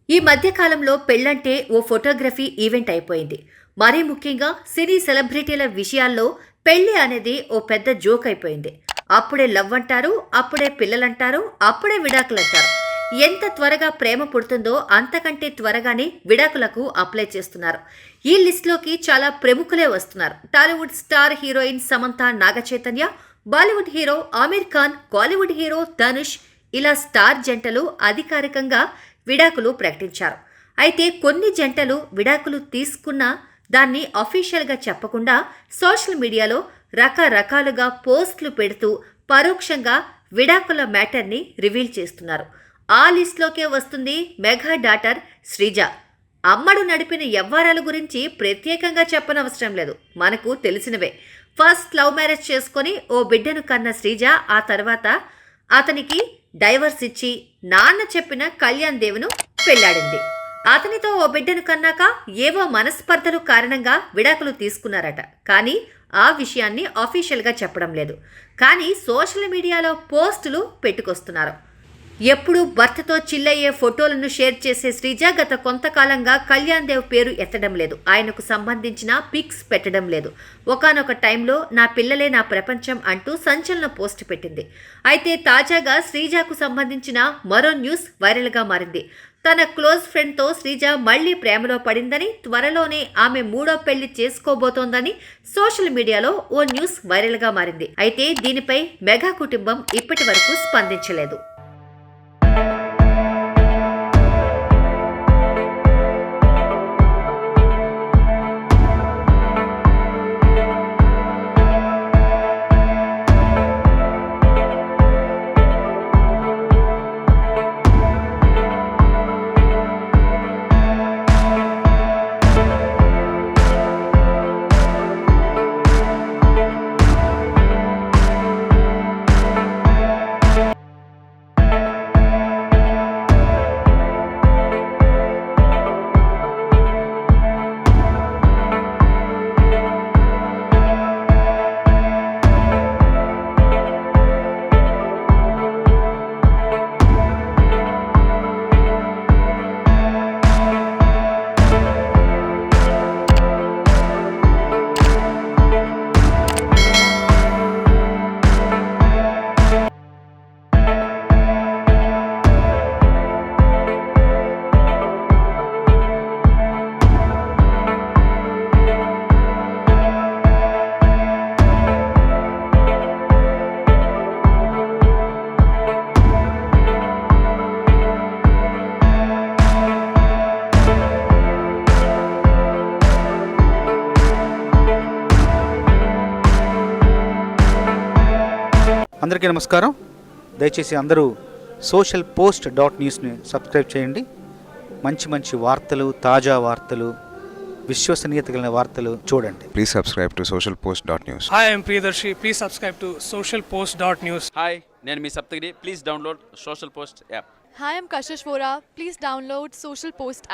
ఈ మధ్య కాలంలో పెళ్లంటే ఓ ఫోటోగ్రఫీ ఈవెంట్ అయిపోయింది. మరీ ముఖ్యంగా సినీ సెలబ్రిటీల విషయాల్లో పెళ్లి అనేది ఓ పెద్ద జోక్ అయిపోయింది. అప్పుడే లవ్ అంటారు, అప్పుడే పిల్లలంటారు, అప్పుడే విడాకులంటారు. ఎంత త్వరగా ప్రేమ పుడుతుందో అంతకంటే త్వరగానే విడాకులకు అప్లై చేస్తున్నారు. ఈ లిస్టులోకి చాలా ప్రముఖులే వస్తున్నారు. Tollywood star heroine Samantha Naga Chaitanya, Bollywood hero Aamir Khan, Kollywood hero Dhanush ఇలా స్టార్ జంటలు అధికారికంగా విడాకులు ప్రకటించారు. అయితే కొన్ని జంటలు విడాకులు తీసుకున్నా దాన్ని అఫీషియల్గా చెప్పకుండా సోషల్ మీడియాలో రకరకాలుగా పోస్టులు పెడుతూ పరోక్షంగా విడాకుల మ్యాటర్ని రివీల్ చేస్తున్నారు. ఆ లిస్టులోకే వస్తుంది మెగా డాటర్ శ్రీజ. అమ్మడు నడిపిన వ్యవహారాల గురించి ప్రత్యేకంగా చెప్పనవసరం లేదు, మనకు తెలిసినవే. ఫస్ట్ లవ్ మ్యారేజ్ చేసుకొని ఓ బిడ్డను కన్న శ్రీజ ఆ తర్వాత అతనికి డైవర్స్ ఇచ్చి నాన్న చెప్పిన కళ్యాణ్ దేవును పెళ్లాడింది. అతనితో ఓ బిడ్డను కన్నాక ఏవో మనస్పర్ధలు కారణంగా విడాకులు తీసుకున్నారట. కానీ ఆ విషయాన్ని అఫీషియల్గా చెప్పడం లేదు. కానీ సోషల్ మీడియాలో పోస్టులు పెట్టుకొస్తున్నారు. ఎప్పుడూ భర్తతో చిల్లయ్యే ఫోటోలను షేర్ చేసే శ్రీజ గత కొంతకాలంగా కళ్యాణ్ దేవ్ పేరు ఎత్తడం లేదు. ఆయనకు సంబంధించిన పిక్స్ పెట్టడం లేదు. ఒకానొక టైంలో నా పిల్లలే నా ప్రపంచం అంటూ సంచలన పోస్ట్ పెట్టింది. అయితే తాజాగా శ్రీజకు సంబంధించిన మరో న్యూస్ వైరల్గా మారింది. తన క్లోజ్ ఫ్రెండ్తో శ్రీజ మళ్లీ ప్రేమలో పడిందని, త్వరలోనే ఆమె మూడో పెళ్లి చేసుకోబోతోందని సోషల్ మీడియాలో ఓ న్యూస్ వైరల్గా మారింది. అయితే దీనిపై మెగా కుటుంబం ఇప్పటి వరకు స్పందించలేదు. అందరికీ నమస్కారం. దయచేసి అందరూ సోషల్ పోస్ట్ .న్యూస్ని సబ్స్క్రైబ్ చేయండి. మంచి మంచి వార్తలు, తాజా వార్తలు, విశ్వసనీయత కలిగిన వార్తలు చూడండి. Please subscribe to socialpost.news. Hi, I'm Priyadarshi. Please subscribe to socialpost.news. Hi, నేను మీ Saptagiri. Please download Social Post app. Hi, I'm Kashish Vora. Please download Social Post app.